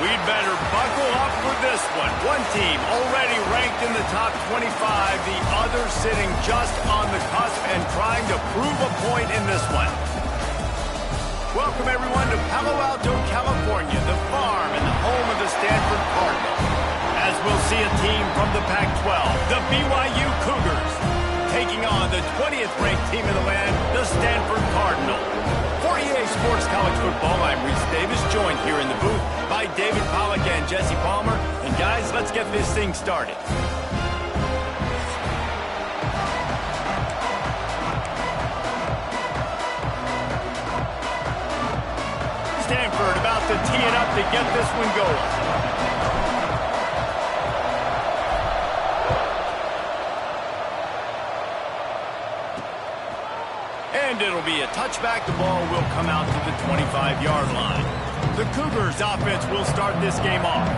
We'd better buckle up for this one. One team already ranked in the top 25, the other sitting just on the cusp and trying to prove a point in this one. Welcome, everyone, to Palo Alto, California, the farm and the home of the Stanford Cardinal. As we'll see a team from the Pac-12, the BYU Cougars, taking on the 20th ranked team in the land, the Stanford Cardinal. For EA Sports College Football, I'm Reese Davis, joined here in the booth by David Pollack and Jesse Palmer. And guys, let's get this thing started. Stanford about to tee it up to get this one going. And it'll be a touchback. The ball will come out to the 25-yard line. The Cougars offense will start this game off.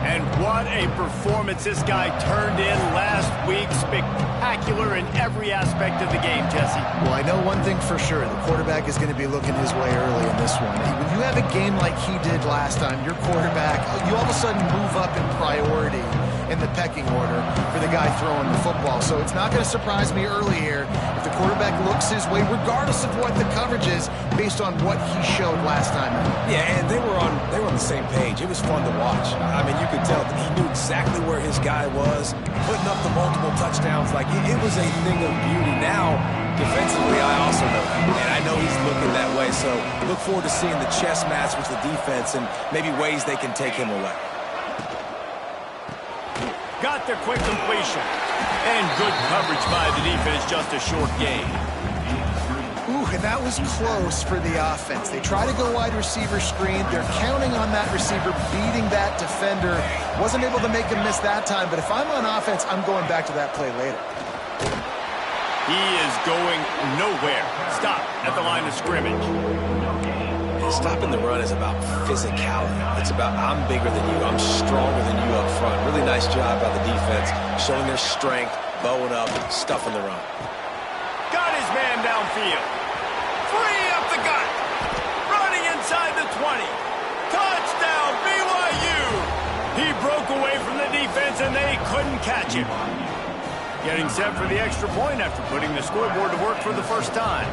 And what a performance this guy turned in last week. Spectacular in every aspect of the game, Jesse. Well, I know one thing for sure. The quarterback is going to be looking his way early in this one. When you have a game like he did last time, your quarterback, you all of a sudden move up in priority in the pecking order for the guy throwing the football. So it's not going to surprise me early here if the quarterback looks his way, regardless of what the coverage is, based on what he showed last time. Yeah, and they were on the same page. It was fun to watch. I mean, you could tell that he knew exactly where his guy was, putting up the multiple touchdowns. Like, it was a thing of beauty. Now, defensively, I also know that, and I know he's looking that way. So look forward to seeing the chess match with the defense and maybe ways they can take him away. Got the quick completion. And good coverage by the defense, just a short gain. Ooh, and that was close for the offense. They try to go wide receiver screen. They're counting on that receiver beating that defender. Wasn't able to make him miss that time, but if I'm on offense, I'm going back to that play later. He is going nowhere. Stop at the line of scrimmage. Stopping the run is about physicality. It's about I'm bigger than you. I'm stronger than you up front. Really nice job by the defense, showing their strength, bowing up, stuffing the run. Got his man downfield. Free up the gut. Running inside the 20. Touchdown, BYU. He broke away from the defense and they couldn't catch him. Getting set for the extra point after putting the scoreboard to work for the first time.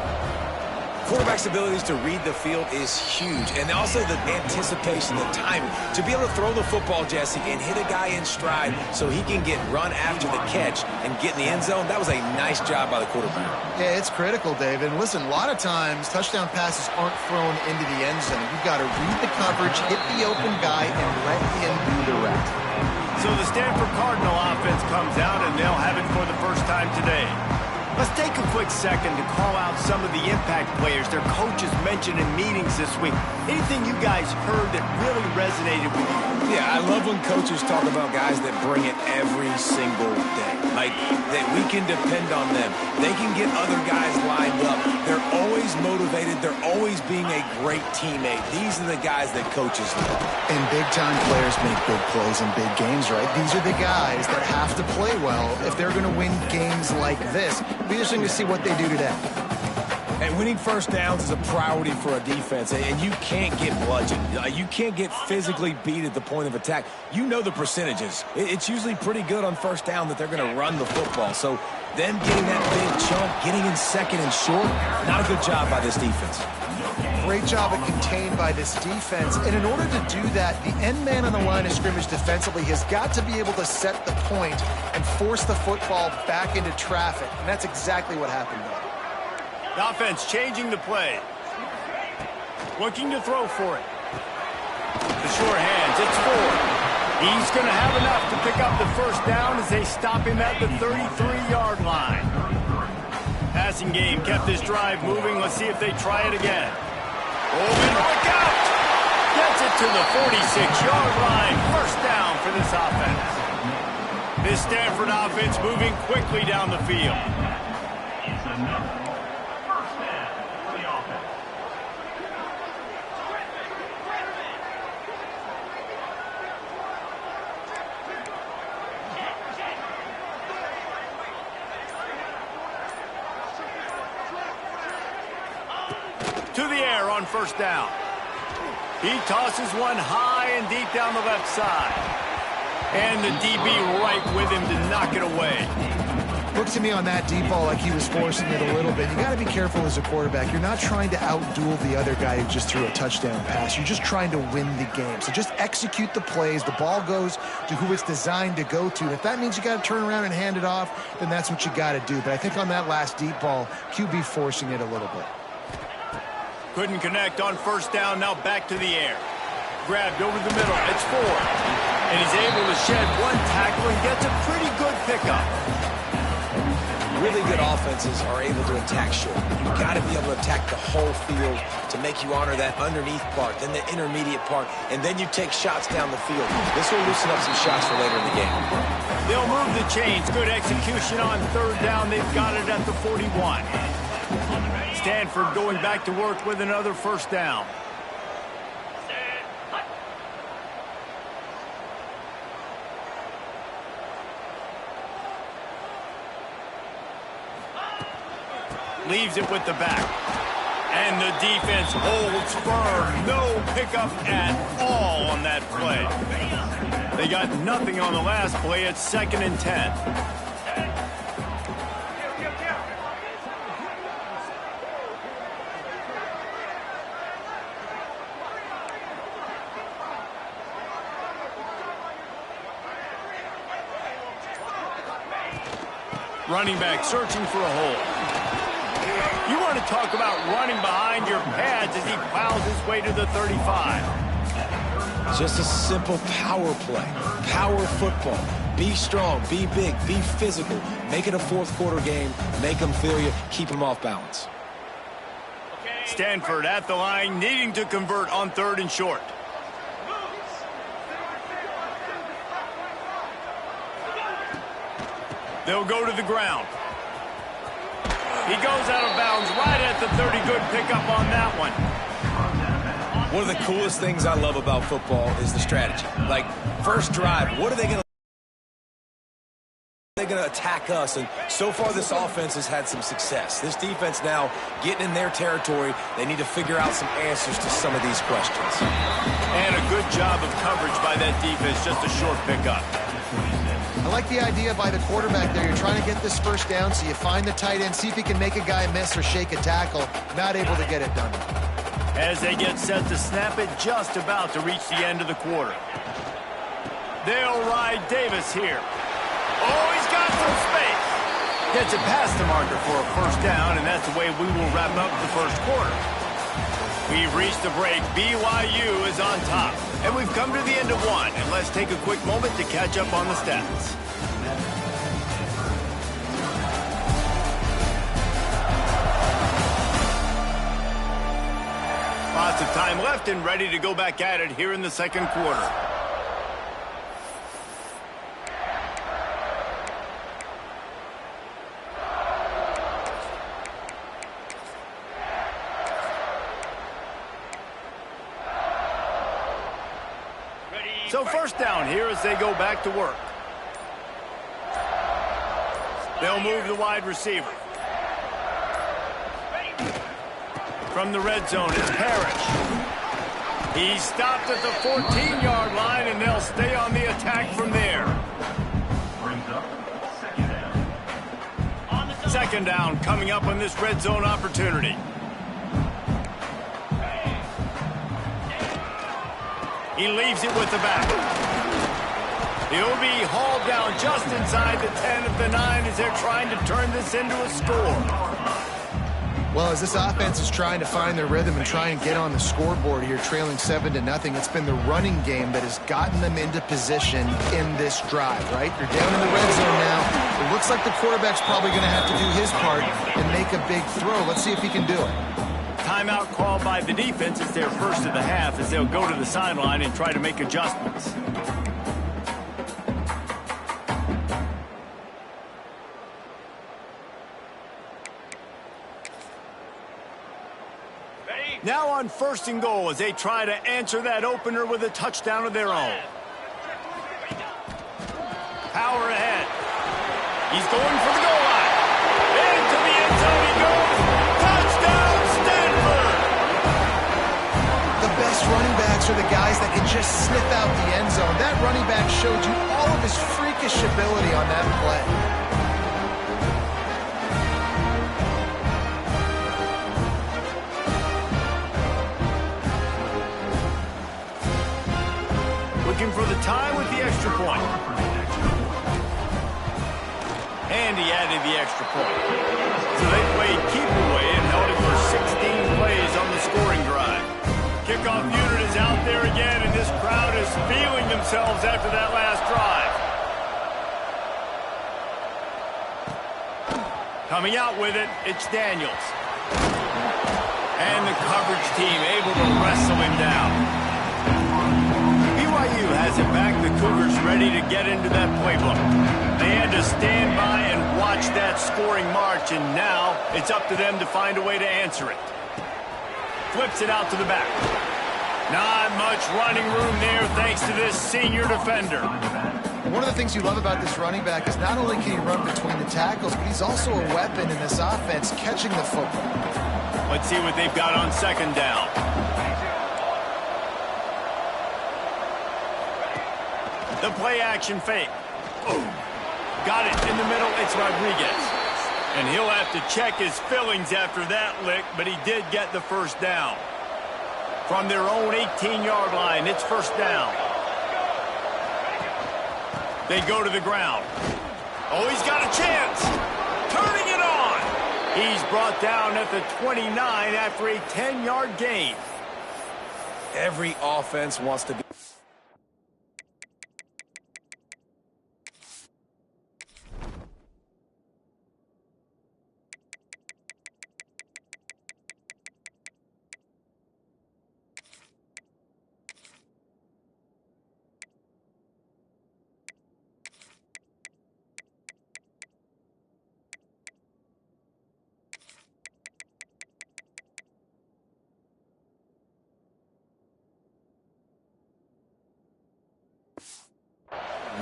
Quarterback's abilities to read the field is huge, and also the anticipation, the timing. To be able to throw the football, Jesse, and hit a guy in stride so he can get run after the catch and get in the end zone, that was a nice job by the quarterback. Yeah, it's critical, David. And listen, a lot of times touchdown passes aren't thrown into the end zone. You've got to read the coverage, hit the open guy, and let him do the rest. So the Stanford Cardinal offense comes out, and they'll have it for the first time today. Let's take a quick second to call out some of the impact players their coaches mentioned in meetings this week. Anything you guys heard that really resonated with you? Yeah, I love when coaches talk about guys that bring it every single day. Like, that we can depend on them. They can get other guys lined up. They're always motivated. They're always being a great teammate. These are the guys that coaches love. And big-time players make big plays in big games, right? These are the guys that have to play well if they're going to win games like this. It'll be interesting to see what they do today. And winning first downs is a priority for a defense, and you can't get bludgeoned. You can't get physically beat at the point of attack. You know the percentages. It's usually pretty good on first down that they're going to run the football. So them getting that big chunk, getting in second and short, not a good job by this defense. Great job of contained by this defense. And in order to do that, the end man on the line of scrimmage defensively has got to be able to set the point and force the football back into traffic. And that's exactly what happened there. The offense changing the play. Looking to throw for it. The short hands, it's Ford. He's going to have enough to pick up the first down as they stop him at the 33-yard line. Passing game kept this drive moving. Let's see if they try it again. Open, look out! Gets it to the 46-yard line. First down for this offense. This Stanford offense moving quickly down the field. To the air on first down. He tosses one high and deep down the left side. And the DB right with him to knock it away. Looked to me on that deep ball like he was forcing it a little bit. You got to be careful as a quarterback. You're not trying to outduel the other guy who just threw a touchdown pass. You're just trying to win the game. So just execute the plays. The ball goes to who it's designed to go to. If that means you got to turn around and hand it off, then that's what you got to do. But I think on that last deep ball, QB forcing it a little bit. Couldn't connect on first down. Now back to the air. Grabbed over the middle. It's 4. And he's able to shed one tackle and gets a pretty good pickup. Really good offenses are able to attack short. You've got to be able to attack the whole field to make you honor that underneath part, then the intermediate part, and then you take shots down the field. This will loosen up some shots for later in the game. They'll move the chains. Good execution on third down. They've got it at the 41. Stanford going back to work with another first down. Leaves it with the back. And the defense holds firm. No pickup at all on that play. They got nothing on the last play. It's 2nd and 10. Running back searching for a hole. You want to talk about running behind your pads as he plows his way to the 35. Just a simple power play. Power football. Be strong, be big, be physical. Make it a fourth quarter game. Make them feel you. Keep them off balance. Stanford at the line, needing to convert on 3rd and short. They'll go to the ground. He goes out of bounds right at the 30. Good pickup on that one. One of the coolest things I love about football is the strategy. Like, first drive, what are they going to... They're going to attack us, and so far this offense has had some success. This defense now getting in their territory. They need to figure out some answers to some of these questions. And a good job of coverage by that defense, just a short pickup. I like the idea by the quarterback there. You're trying to get this first down, so you find the tight end, see if he can make a guy miss or shake a tackle. Not able to get it done. As they get set to snap it, just about to reach the end of the quarter. They'll ride Davis here. Oh, he's got some space. Gets it past the marker for a first down, and that's the way we will wrap up the first quarter. We've reached the break. BYU is on top. And we've come to the end of one. And let's take a quick moment to catch up on the stats. Lots of time left and ready to go back at it here in the second quarter. So first down here as they go back to work. They'll move the wide receiver. From the red zone, it's Parrish. He's stopped at the 14-yard line, and they'll stay on the attack from there. Second down coming up on this red zone opportunity. He leaves it with the back. He'll be hauled down just inside the 10 of the 9 as they're trying to turn this into a score. Well, as this offense is trying to find their rhythm and try and get on the scoreboard here, trailing 7-0, it's been the running game that has gotten them into position in this drive, right? You're down in the red zone now. It looks like the quarterback's probably going to have to do his part and make a big throw. Let's see if he can do it. Timeout called by the defense. It's their first of the half as they'll go to the sideline and try to make adjustments. Now on 1st and goal as they try to answer that opener with a touchdown of their own. Power ahead. He's going for the goal line. Into the end zone he goes. Touchdown, Stanford! The best running back are the guys that can just sniff out the end zone. That running back showed you all of his freakish ability on that play. Looking for the tie with the extra point. And he added the extra point. So they played keep away and held it for 16 plays on the scoring drive. Kickoff unit is out there again, and this crowd is feeling themselves after that last drive. Coming out with it, it's Daniels. And the coverage team able to wrestle him down. BYU has it back. The Cougars ready to get into that playbook. They had to stand by and watch that scoring march, and now it's up to them to find a way to answer it. Flips it out to the back. Not much running room there thanks to this senior defender. One of the things you love about this running back is not only can he run between the tackles, but he's also a weapon in this offense catching the football. Let's see what they've got on second down. The play action fake. Oh, got it in the middle. It's Rodriguez. And he'll have to check his fillings after that lick, but he did get the first down. From their own 18-yard line, it's first down. They go to the ground. Oh, he's got a chance. Turning it on. He's brought down at the 29 after a 10-yard gain. Every offense wants to be...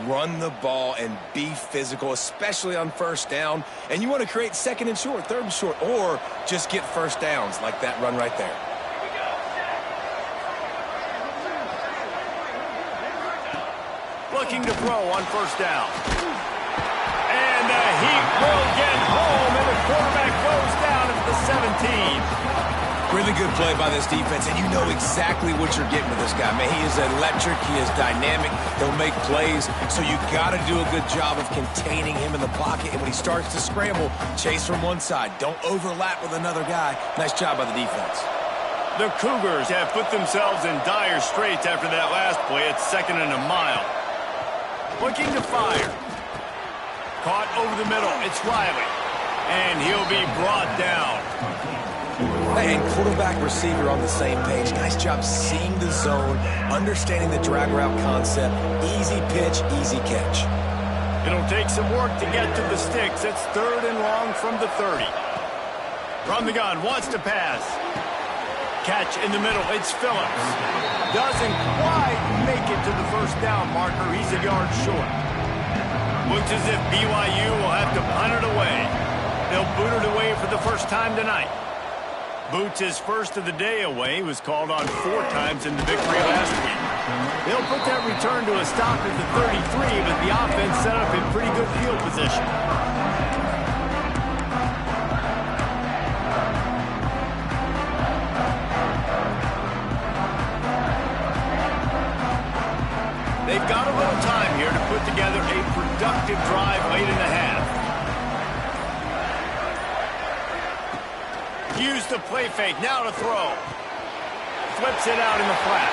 Run the ball and be physical, especially on first down. And you want to create second and short, third and short, or just get first downs like that run right there. Looking to throw on first down. And the heat will get home, and the quarterback goes down at the 17. Really good play by this defense, and you know exactly what you're getting with this guy. Man, he is electric. He is dynamic. He'll make plays, so you got to do a good job of containing him in the pocket. And when he starts to scramble, chase from one side. Don't overlap with another guy. Nice job by the defense. The Cougars have put themselves in dire straits after that last play. It's second and a mile. Looking to fire. Caught over the middle. It's Riley. And he'll be brought down. And quarterback receiver on the same page. Nice job seeing the zone, understanding the drag route concept. Easy pitch, easy catch. It'll take some work to get to the sticks. It's third and long from the 30. From the gun, wants to pass. Catch in the middle, it's Phillips. Doesn't quite make it to the first down marker. He's a yard short. Looks as if BYU will have to punt it away. They'll boot it away for the first time tonight. Boots his first of the day away. He was called on 4 times in the victory last week. They'll put that return to a stop at the 33, but the offense set up in pretty good field position. They've got a little time here to put together a productive drive late in the half. Use the play fake, now to throw. Flips it out in the flat.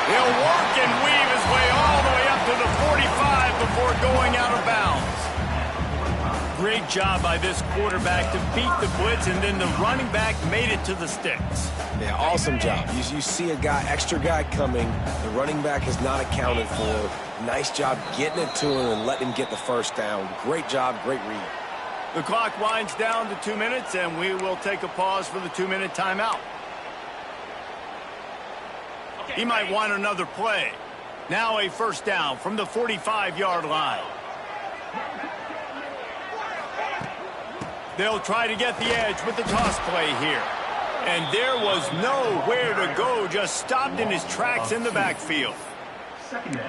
He'll work and weave his way all the way up to the 45 before going out of bounds. Great job by this quarterback to beat the blitz, and then the running back made it to the sticks. Yeah, awesome job. You see a extra guy coming. The running back is not accounted for. Nice job getting it to him and letting him get the first down. Great job, great read. The clock winds down to 2 minutes, and we will take a pause for the 2-minute timeout. He might want another play. Now a first down from the 45-yard line. They'll try to get the edge with the toss play here. And there was nowhere to go, just stopped in his tracks in the backfield.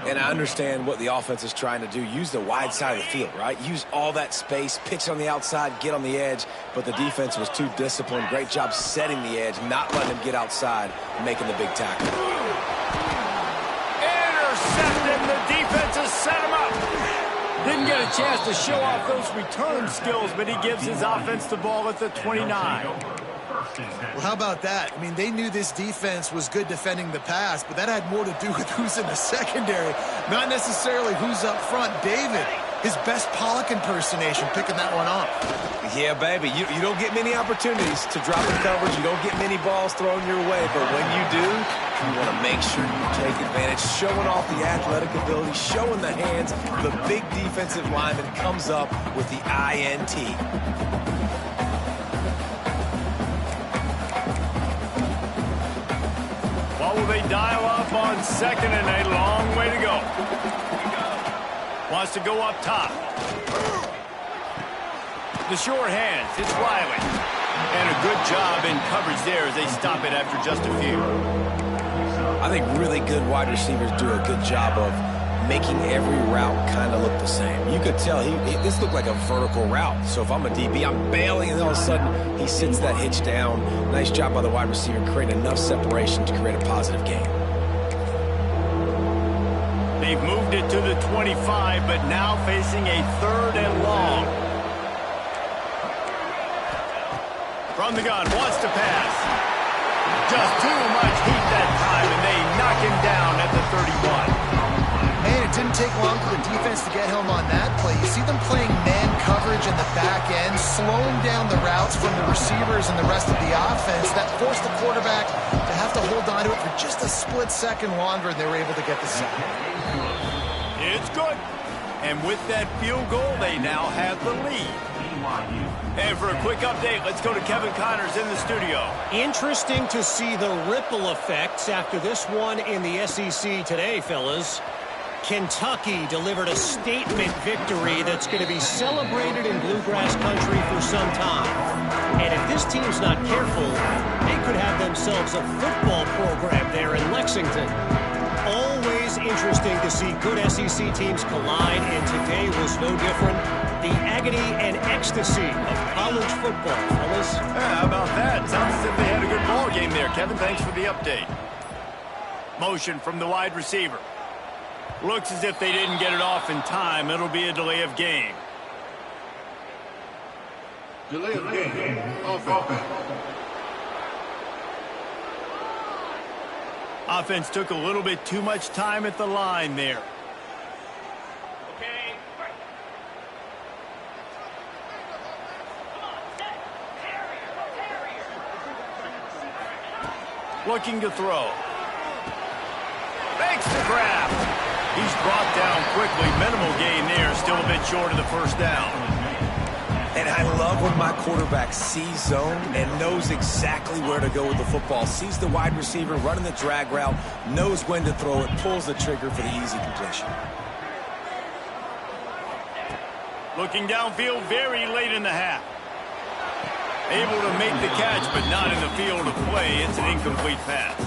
And I understand what the offense is trying to do. Use the wide side of the field, right? Use all that space, pitch on the outside, get on the edge. But the defense was too disciplined. Great job setting the edge, not letting him get outside and making the big tackle. Intercepted. The defense has set him up. Didn't get a chance to show off those return skills, but he gives his offense the ball at the 29. Well, how about that? I mean, they knew this defense was good defending the pass, but that had more to do with who's in the secondary, not necessarily who's up front. David, his best Pollock impersonation, picking that one off. Yeah, baby, you don't get many opportunities to drop in coverage. You don't get many balls thrown your way, but when you do, you want to make sure you take advantage, showing off the athletic ability, showing the hands. The big defensive lineman comes up with the INT. Will they dial up on second and a long way to go? Wants to go up top. The short hands, it's Riley. And a good job in coverage there as they stop it after just a few. I think really good wide receivers do a good job of making every route kind of look the same. You could tell this looked like a vertical route. So if I'm a DB, I'm bailing, and all of a sudden he sits that hitch down. Nice job by the wide receiver creating enough separation to create a positive gain. They've moved it to the 25, but now facing a 3rd and long. From the gun, wants to pass. Just too much heat that time, and they knock him down at the 31. Man, it didn't take long for the defense to get home on that play. You see them playing man coverage in the back end, slowing down the routes from the receivers and the rest of the offense. That forced the quarterback to have to hold on to it for just a split second longer, and they were able to get the sack. It's good. And with that field goal, they now have the lead. And for a quick update, let's go to Kevin Connors in the studio. Interesting to see the ripple effects after this one in the SEC today, fellas. Kentucky delivered a statement victory that's going to be celebrated in Bluegrass country for some time. And if this team's not careful, they could have themselves a football program there in Lexington. Always interesting to see good SEC teams collide, and today was no different. The agony and ecstasy of college football, fellas. How about that? Sounds as if they had a good ball game there. Kevin, thanks for the update. Motion from the wide receiver. Looks as if they didn't get it off in time. It'll be a delay of game. Delay of game. Offense. Offense took a little bit too much time at the line there. Okay. Looking to throw. Makes the grab. He's brought down quickly. Minimal gain there. Still a bit short of the first down. And I love when my quarterback sees zone and knows exactly where to go with the football. Sees the wide receiver running the drag route, knows when to throw it, pulls the trigger for the easy completion. Looking downfield very late in the half. Able to make the catch, but not in the field of play. It's an incomplete pass.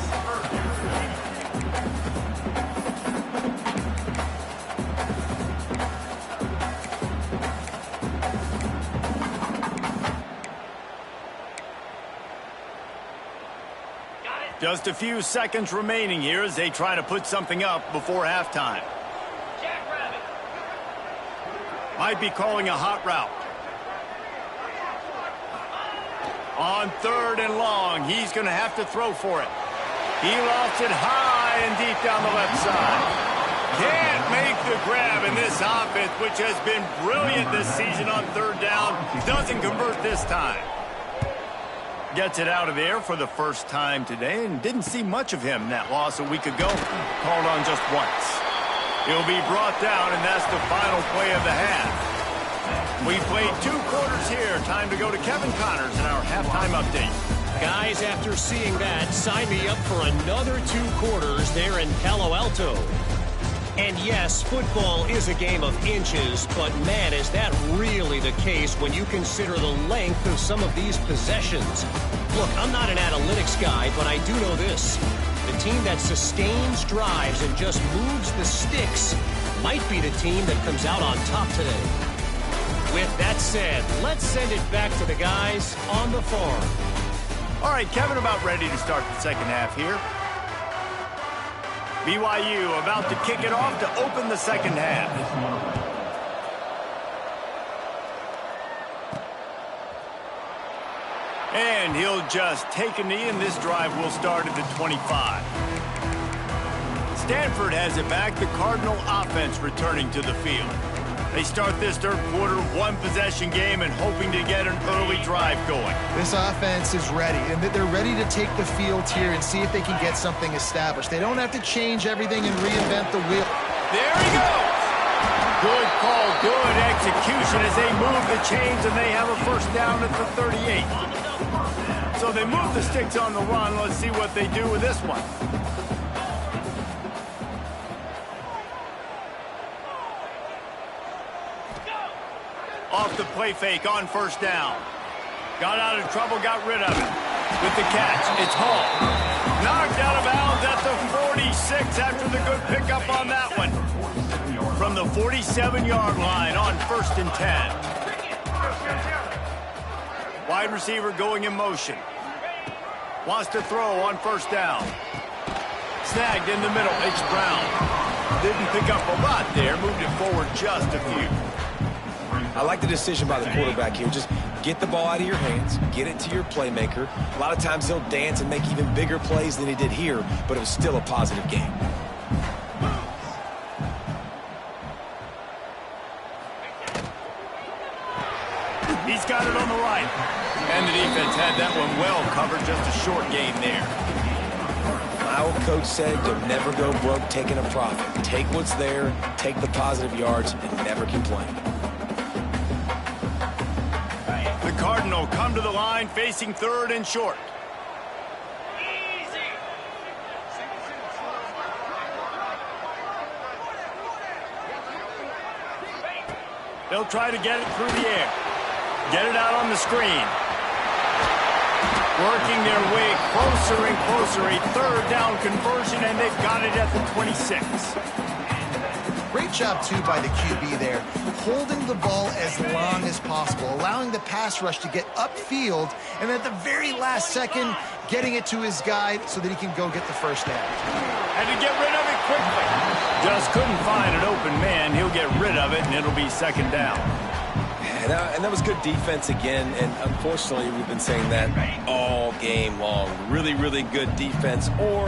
Just a few seconds remaining here as they try to put something up before halftime. Might be calling a hot route. On 3rd and long, he's going to have to throw for it. He lofts it high and deep down the left side. Can't make the grab in this offense, which has been brilliant this season on 3rd down. Doesn't convert this time. Gets it out of there for the first time today, and didn't see much of him that loss a week ago. Called on just once. He'll be brought down, and that's the final play of the half. We played 2 quarters here. Time to go to Kevin Connors in our halftime update. Guys, after seeing that, sign me up for another 2 quarters there in Palo Alto. And yes, football is a game of inches, but man, is that really the case when you consider the length of some of these possessions. Look, I'm not an analytics guy, but I do know this. The team that sustains drives and just moves the sticks might be the team that comes out on top today. With that said, let's send it back to the guys on the farm. All right, Kevin, about ready to start the second half here. BYU about to kick it off to open the second half. And he'll just take a knee, and this drive will start at the 25. Stanford has it back. The Cardinal offense returning to the field. They start this third quarter, one-possession game, and hoping to get an early drive going. This offense is ready, and they're ready to take the field here and see if they can get something established. They don't have to change everything and reinvent the wheel. There he goes! Good call, good execution as they move the chains, and they have a first down at the 38. So they move the sticks on the run. Let's see what they do with this one. Off the play fake on first down. Got out of trouble, got rid of it. With the catch, it's Hall. Knocked out of bounds at the 46 after the good pickup on that one. From the 47-yard line on 1st and 10. Wide receiver going in motion. Wants to throw on first down. Snagged in the middle, it's Brown. Didn't pick up a lot there, moved it forward just a few. I like the decision by the quarterback here. Just get the ball out of your hands, get it to your playmaker. A lot of times he'll dance and make even bigger plays than he did here, but it was still a positive game. He's got it on the right. And the defense had that one well covered, just a short game there. My old coach said you'll never go broke taking a profit. Take what's there, take the positive yards, and never complain. The Cardinal come to the line facing 3rd and short. They'll try to get it through the air. Get it out on the screen. Working their way closer and closer. A 3rd down conversion, and they've got it at the 26. Great job, too, by the QB there. Holding the ball as long as possible, allowing the pass rush to get upfield, and at the very last second, getting it to his guy so that he can go get the first down. Had to get rid of it quickly. Just couldn't find an open man. He'll get rid of it, and it'll be 2nd down. And that was good defense again, and unfortunately, we've been saying that all game long. Really, really good defense, or,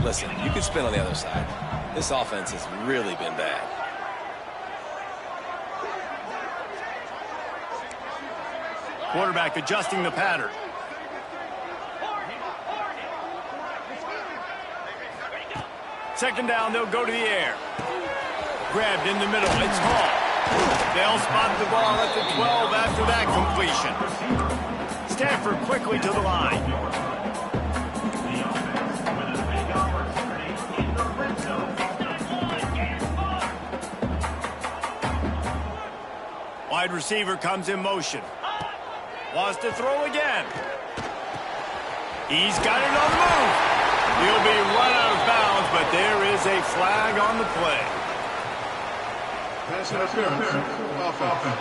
listen, you could spin on the other side. This offense has really been bad. Quarterback adjusting the pattern. Second down, they'll go to the air. Grabbed in the middle, it's Hall. They'll spot the ball at the 12 after that completion. Stanford quickly to the line. Wide receiver comes in motion. Wants to throw again. He's got it on the move. He'll be run out of bounds, but there is a flag on the play. Pass interference. Offense.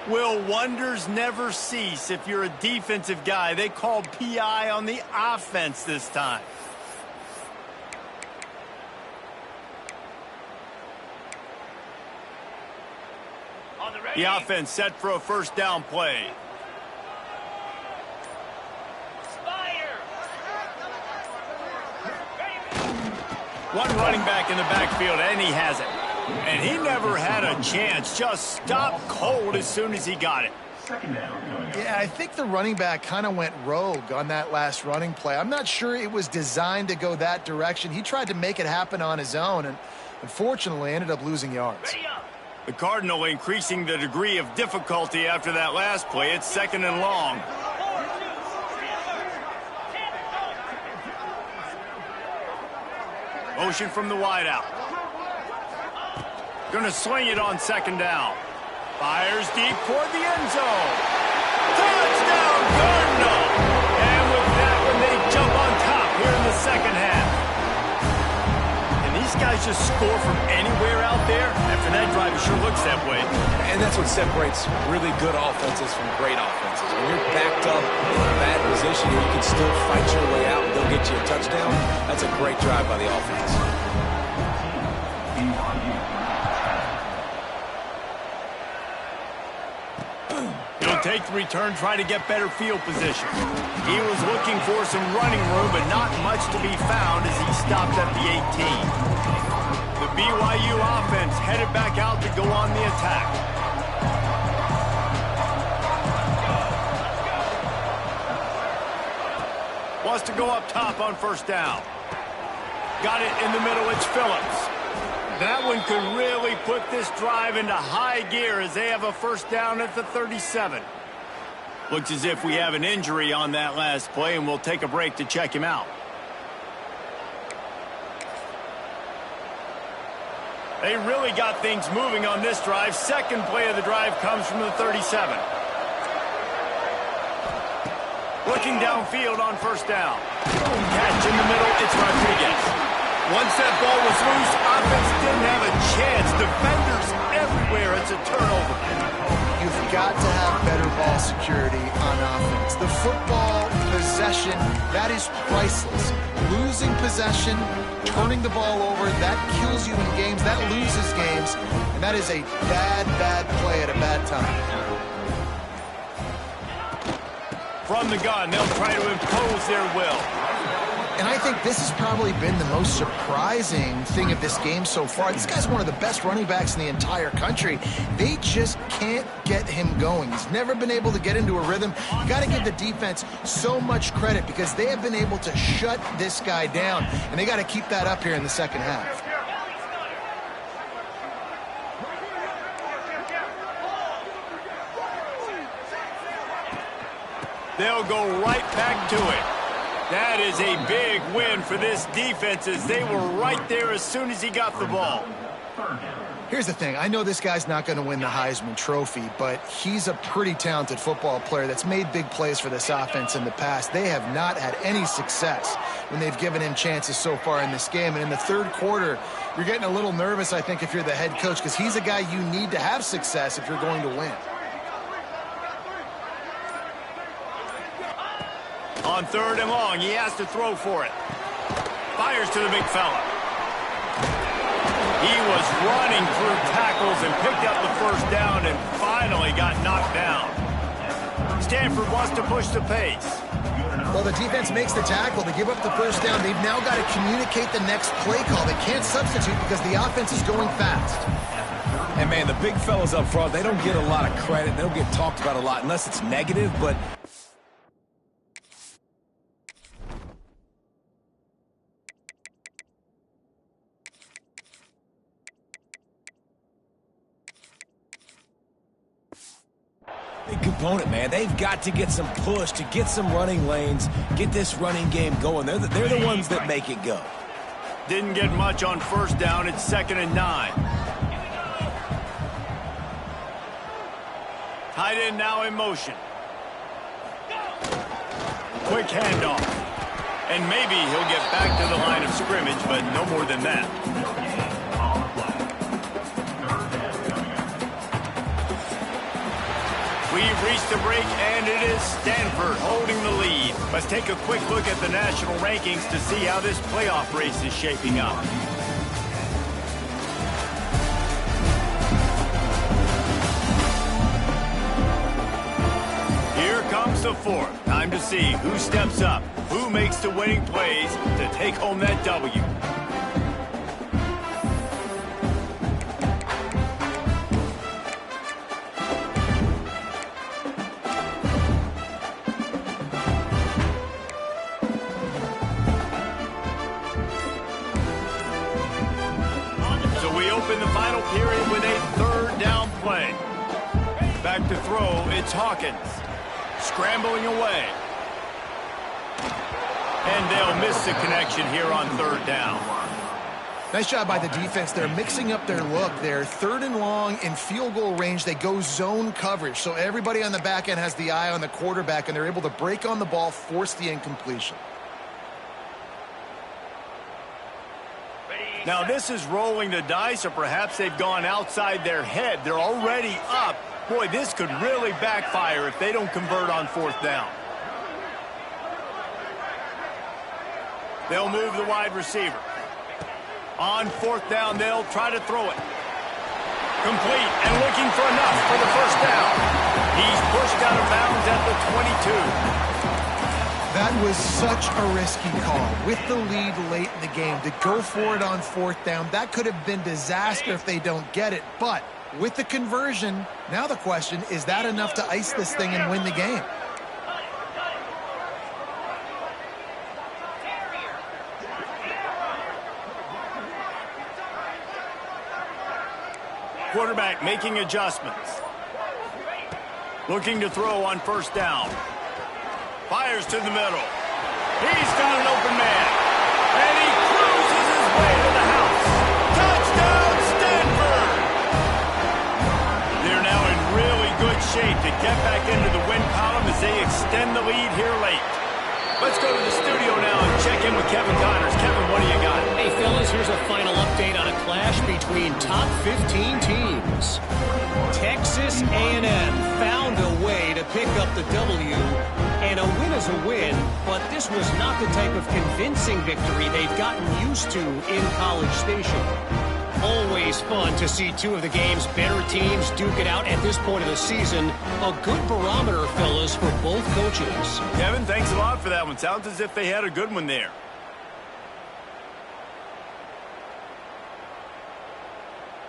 Will wonders never cease if you're a defensive guy? They called PI on the offense this time. The offense set for a first down play. One running back in the backfield, and he has it. And he never had a chance. Just stopped cold as soon as he got it. Yeah, I think the running back kind of went rogue on that last running play. I'm not sure it was designed to go that direction. He tried to make it happen on his own, and unfortunately ended up losing yards. The Cardinal increasing the degree of difficulty after that last play. It's 2nd and long. Motion from the wideout. Going to swing it on 2nd down. Fires deep toward the end zone. Touchdown, Cardinal! And with that one, they jump on top here in the second half. And these guys just score from anywhere out there. After that drive, it sure looks that way. And that's what separates really good offenses from great offenses. When you're backed up in a bad position and you can still fight your way out and they'll get you a touchdown, that's a great drive by the offense. He'll take the return, try to get better field position. He was looking for some running room, but not much to be found as he stopped at the 18. The BYU offense headed back out to go on the attack. Wants to go up top on first down. Got it in the middle, it's Phillips. That one could really put this drive into high gear as they have a first down at the 37. Looks as if we have an injury on that last play, and we'll take a break to check him out. They really got things moving on this drive. Second play of the drive comes from the 37. Looking downfield on first down. Catch in the middle, it's Rodriguez. Once that ball was loose, offense didn't have a chance. Defenders everywhere. It's a turnover. You've got to have better ball security on offense. The football possession, that is priceless. Losing possession, turning the ball over, that kills you in games. That loses games. And that is a bad, bad play at a bad time. From the gun, they'll try to impose their will. And I think this has probably been the most surprising thing of this game so far. This guy's one of the best running backs in the entire country. They just can't get him going. He's never been able to get into a rhythm. You got to give the defense so much credit because they have been able to shut this guy down, and they got to keep that up here in the second half. They'll go right back to it. That is a big win for this defense as they were right there as soon as he got the ball. Here's the thing. I know this guy's not going to win the Heisman Trophy, but he's a pretty talented football player that's made big plays for this offense in the past. They have not had any success when they've given him chances so far in this game. And in the third quarter, you're getting a little nervous, I think, if you're the head coach, because he's a guy you need to have success if you're going to win. On third and long, he has to throw for it. Fires to the big fella. He was running through tackles and picked up the first down and finally got knocked down. Stanford wants to push the pace. Well, the defense makes the tackle. They give up the first down. They've now got to communicate the next play call. They can't substitute because the offense is going fast. And, man, the big fellas up front, they don't get a lot of credit. They don't get talked about a lot unless it's negative, but big component, man. They've got to get some push, to get some running lanes, get this running game going. They're the ones that make it go. Didn't get much on first down. It's 2nd and 9. Tight end now in motion. Quick handoff. And maybe he'll get back to the line of scrimmage, but no more than that. We've reached the break, and it is Stanford holding the lead. Let's take a quick look at the national rankings to see how this playoff race is shaping up. Here comes the fourth. Time to see who steps up, who makes the winning plays to take home that W. In the final period with a third down play. Back to throw, it's Hawkins. Scrambling away. And they'll miss the connection here on third down. Nice job by the defense. They're mixing up their look. They're 3rd and long in field goal range. They go zone coverage. So everybody on the back end has the eye on the quarterback, and they're able to break on the ball, force the incompletion. Now this is rolling the dice, or perhaps they've gone outside their head. They're already up. Boy, this could really backfire if they don't convert on 4th down. They'll move the wide receiver. On 4th down, they'll try to throw it. Complete and looking for enough for the 1st down. He's pushed out of bounds at the 22. That was such a risky call. With the lead late in the game, to go for it on 4th down, that could have been disaster if they don't get it. But with the conversion, now the question, is that enough to ice this thing and win the game? Quarterback making adjustments. Looking to throw on 1st down. Fires to the middle. He's got an open man. And he cruises his way to the house. Touchdown, Stanford! They're now in really good shape to get back into the win column as they extend the lead here late. Let's go to the studio now and check in with Kevin Connors. Kevin, what do you got? Hey, fellas, here's a final update on a clash between top 15 teams. Texas A&M found a way to pick up the W, and a win is a win, but this was not the type of convincing victory they've gotten used to in College Station. Always fun to see two of the game's better teams duke it out at this point of the season. A good barometer, fellas, for both coaches. Kevin, thanks a lot for that one. Sounds as if they had a good one there.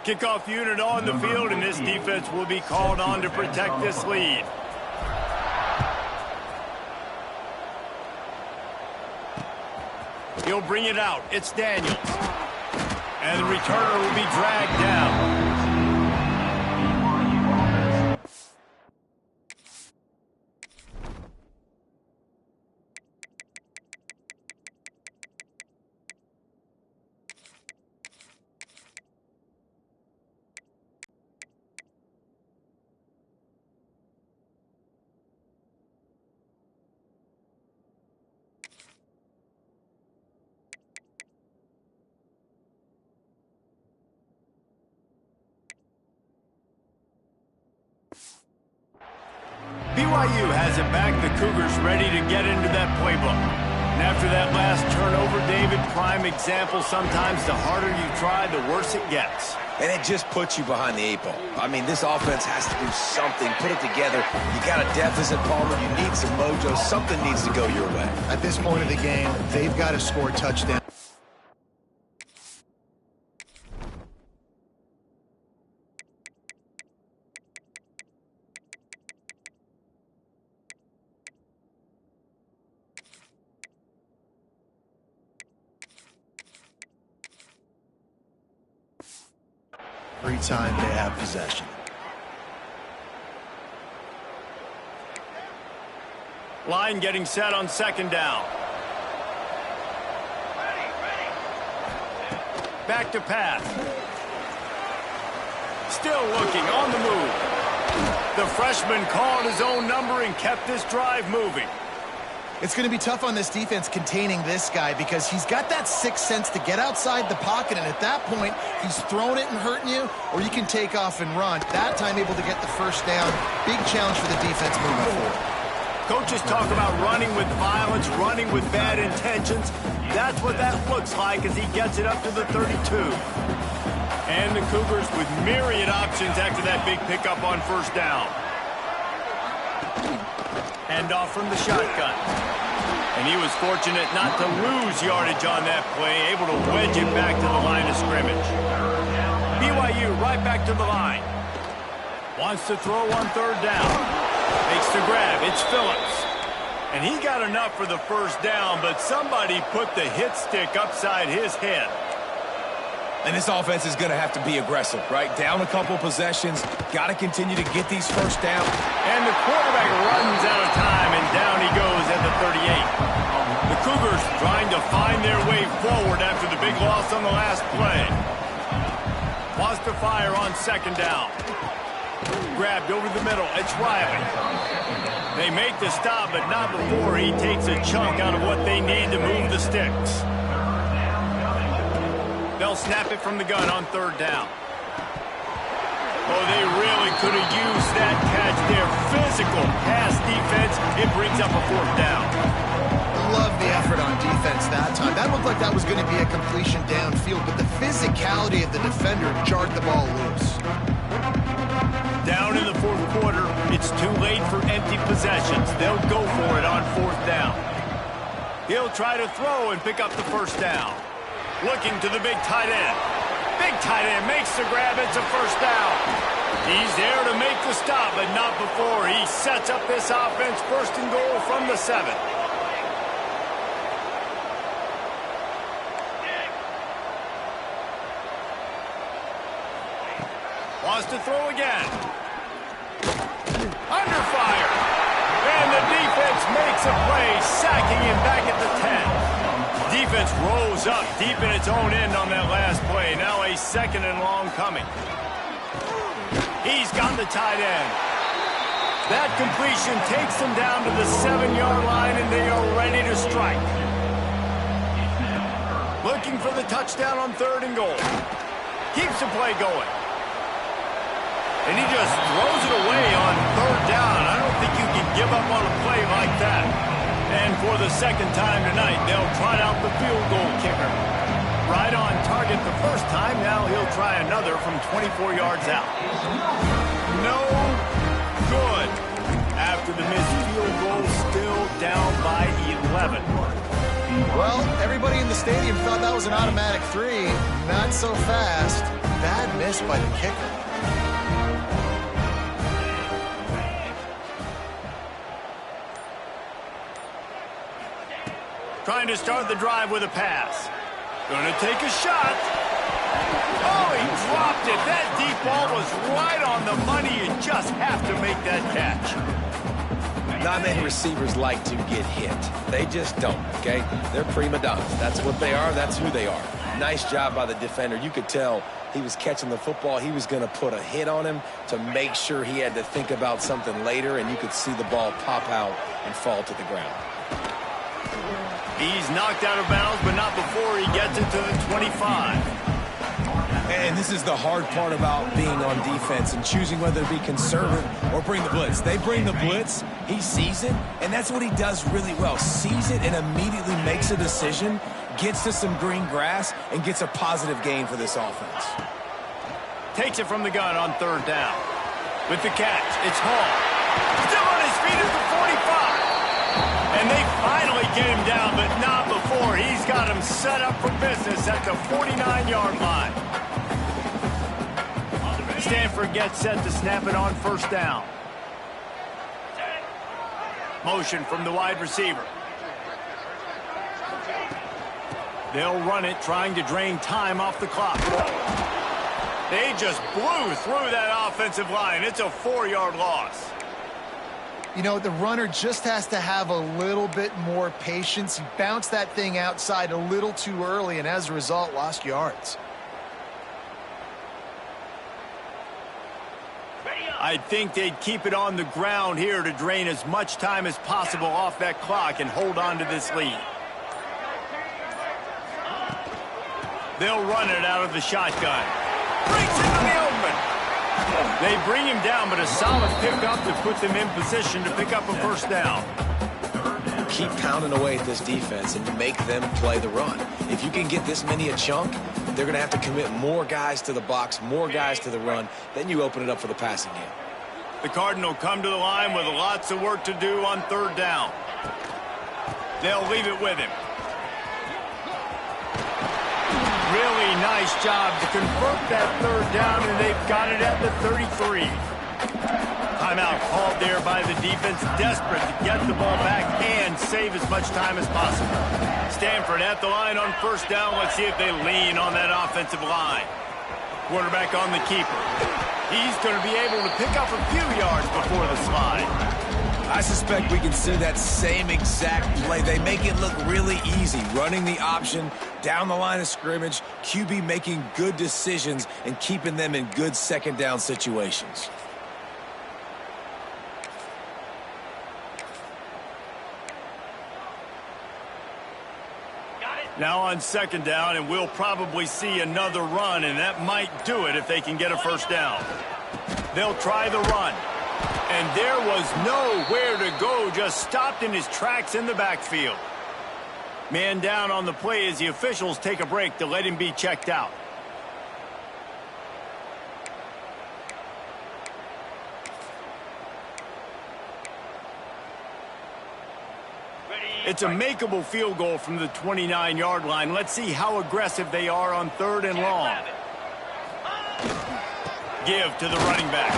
Kickoff unit on the field, and this defense will be called on to protect this lead. He'll bring it out. It's Daniels. And the returner will be dragged down. BYU has it back. The Cougars ready to get into that playbook. And after that last turnover, David, prime example, sometimes the harder you try, the worse it gets. And it just puts you behind the 8 ball. I mean, this offense has to do something, put it together. You got a deficit, Palmer. You need some mojo. Something needs to go your way. At this point of the game, they've got to score a touchdown. Every time they have possession. Line getting set on 2nd down. Back to pass. Still looking on the move. The freshman called his own number and kept this drive moving. It's going to be tough on this defense containing this guy because he's got that sixth sense to get outside the pocket, and at that point, he's throwing it and hurting you, or you can take off and run. That time able to get the 1st down. Big challenge for the defense moving forward. Coaches talk about running with violence, running with bad intentions. That's what that looks like as he gets it up to the 32. And the Cougars with myriad options after that big pickup on 1st down. Hand off from the shotgun. And he was fortunate not to lose yardage on that play, able to wedge it back to the line of scrimmage. BYU right back to the line. Wants to throw on 3rd down. Makes the grab. It's Phillips. And he got enough for the 1st down, but somebody put the hit stick upside his head. And this offense is going to have to be aggressive, right? Down a couple possessions. Got to continue to get these 1st down. And the quarterback runs out of time, and down he goes at the 38. The Cougars trying to find their way forward after the big loss on the last play. Wants to fire on second down. Grabbed over the middle. It's Riley. They make the stop, but not before he takes a chunk out of what they need to move the sticks. They'll snap it from the gun on third down. Oh, they really could have used that catch there. Physical pass defense. It brings up a fourth down. Love the effort on defense that time. That looked like that was going to be a completion downfield, but the physicality of the defender jarred the ball loose. Down in the fourth quarter, it's too late for empty possessions. They'll go for it on fourth down. He'll try to throw and pick up the first down. Looking to the big tight end. Big tight end makes the grab. It's a first down. He's there to make the stop, but not before he sets up this offense. First and goal from the 7. Wants to throw again. Under fire. And the defense makes a play, sacking him back at the 10. Defense rolls up deep in its own end on that last play. Now a second and long coming. He's got the tight end. That completion takes them down to the 7-yard line, and they are ready to strike. Looking for the touchdown on third and goal. Keeps the play going. And he just throws it away on third down. I don't think you can give up on a play like that. And for the second time tonight, they'll try out the field goal kicker. Right on target the first time. Now he'll try another from 24 yards out. No good. After the missed field goal, still down by 11. Well, everybody in the stadium thought that was an automatic 3. Not so fast. Bad miss by the kicker. Trying to start the drive with a pass. Going to take a shot. Oh, he dropped it. That deep ball was right on the money. You just have to make that catch. Not many receivers like to get hit. They just don't, okay? They're prima donnas. That's what they are. That's who they are. Nice job by the defender. You could tell he was catching the football. He was going to put a hit on him to make sure he had to think about something later, and you could see the ball pop out and fall to the ground. He's knocked out of bounds, but not before he gets it to the 25. And this is the hard part about being on defense and choosing whether to be conservative or bring the blitz. They bring the blitz, he sees it, and that's what he does really well. Sees it and immediately makes a decision, gets to some green grass, and gets a positive gain for this offense. Takes it from the gun on third down. With the catch, it's Hall. Still on his feet at the 45. And they finally get him down, but not before. He's got him set up for business at the 49-yard line. Stanford gets set to snap it on first down. Motion from the wide receiver. They'll run it, trying to drain time off the clock. They just blew through that offensive line. It's a 4-yard loss. You know, the runner just has to have a little bit more patience. He bounced that thing outside a little too early, and as a result, lost yards. I think they'd keep it on the ground here to drain as much time as possible off that clock and hold on to this lead. They'll run it out of the shotgun. Breaks into the open. They bring him down, but a solid pickup to put them in position to pick up a first down. Keep pounding away at this defense and make them play the run. If you can get this many a chunk, they're going to have to commit more guys to the box, more guys to the run. Then you open it up for the passing game. The Cardinal come to the line with lots of work to do on third down. They'll leave it with him. Really nice job to convert that third down, and they've got it at the 33. Timeout called there by the defense, desperate to get the ball back and save as much time as possible. Stanford at the line on first down. Let's see if they lean on that offensive line. Quarterback on the keeper. He's going to be able to pick up a few yards before the slide. I suspect we can see that same exact play. They make it look really easy, running the option down the line of scrimmage, QB making good decisions and keeping them in good second down situations. Now on second down, and we'll probably see another run, and that might do it if they can get a first down. They'll try the run. And there was nowhere to go, just stopped in his tracks in the backfield. Man down on the play as the officials take a break to let him be checked out. It's a makeable field goal from the 29-yard line. Let's see how aggressive they are on 3rd and long. Give to the running back.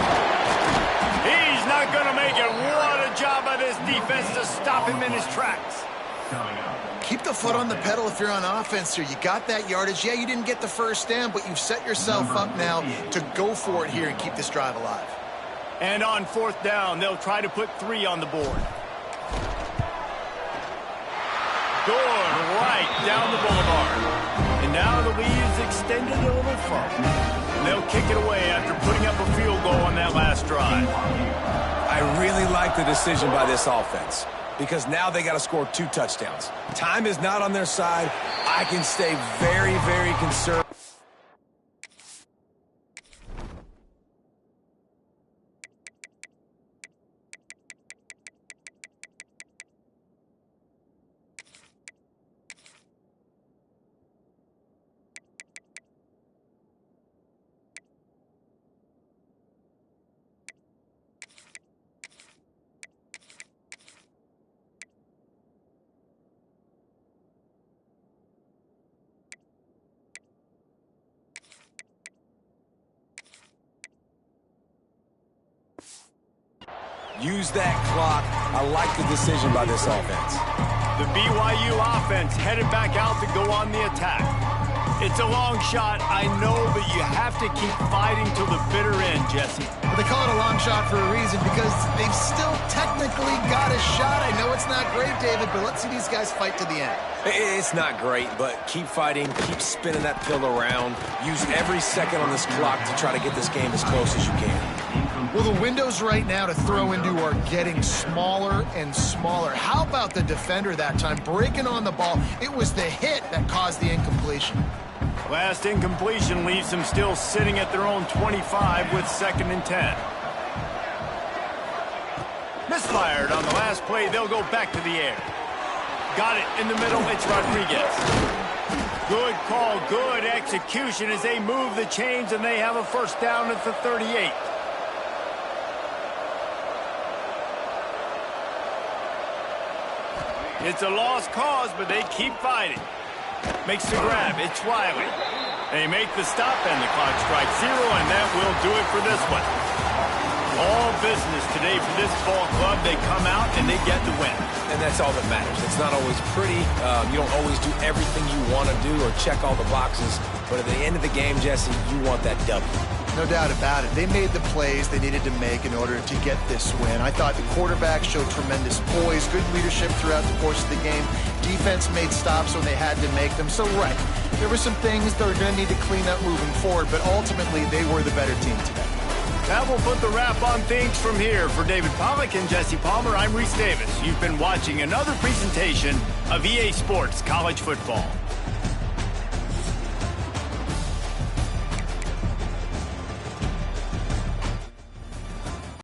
He's not going to make it. What a job by this defense to stop him in his tracks. Keep the foot on the pedal if you're on offense here. You got that yardage. Yeah, you didn't get the first down, but you've set yourself up now to go for it here and keep this drive alive. And on 4th down, they'll try to put 3 on the board. Good, right down the boulevard. And now the lead is extended a little further. They'll kick it away after putting up a field goal on that last drive. I really like the decision by this offense because now they got to score 2 touchdowns. Time is not on their side. I can stay very, very conservative. Use that clock. I like the decision by this offense. The BYU offense headed back out to go on the attack. It's a long shot, I know, but you have to keep fighting till the bitter end, Jesse. But they call it a long shot for a reason because they've still technically got a shot. I know it's not great, David, but let's see these guys fight to the end. It's not great, but keep fighting, keep spinning that pill around. Use every second on this clock to try to get this game as close as you can. Well, the windows right now to throw into are getting smaller and smaller. How about the defender that time breaking on the ball? It was the hit that caused the incompletion. Last incompletion leaves them still sitting at their own 25 with 2nd and 10. Misfired on the last play. They'll go back to the air. Got it in the middle. It's Rodriguez. Good call, good execution as they move the chains, and they have a first down at the 38. It's a lost cause, but they keep fighting. Makes the grab. It's Wiley. They make the stop, and the clock strikes 0, and that will do it for this one. All business today for this ball club. They come out, and they get the win. And that's all that matters. It's not always pretty. You don't always do everything you want to do or check all the boxes. But at the end of the game, Jesse, you want that W. No doubt about it. They made the plays they needed to make in order to get this win. I thought the quarterback showed tremendous poise, good leadership throughout the course of the game. Defense made stops when they had to make them. So, right, there were some things they were going to need to clean up moving forward, but ultimately they were the better team today. That will put the wrap on things from here. For David Pollack and Jesse Palmer, I'm Reese Davis. You've been watching another presentation of EA Sports College Football.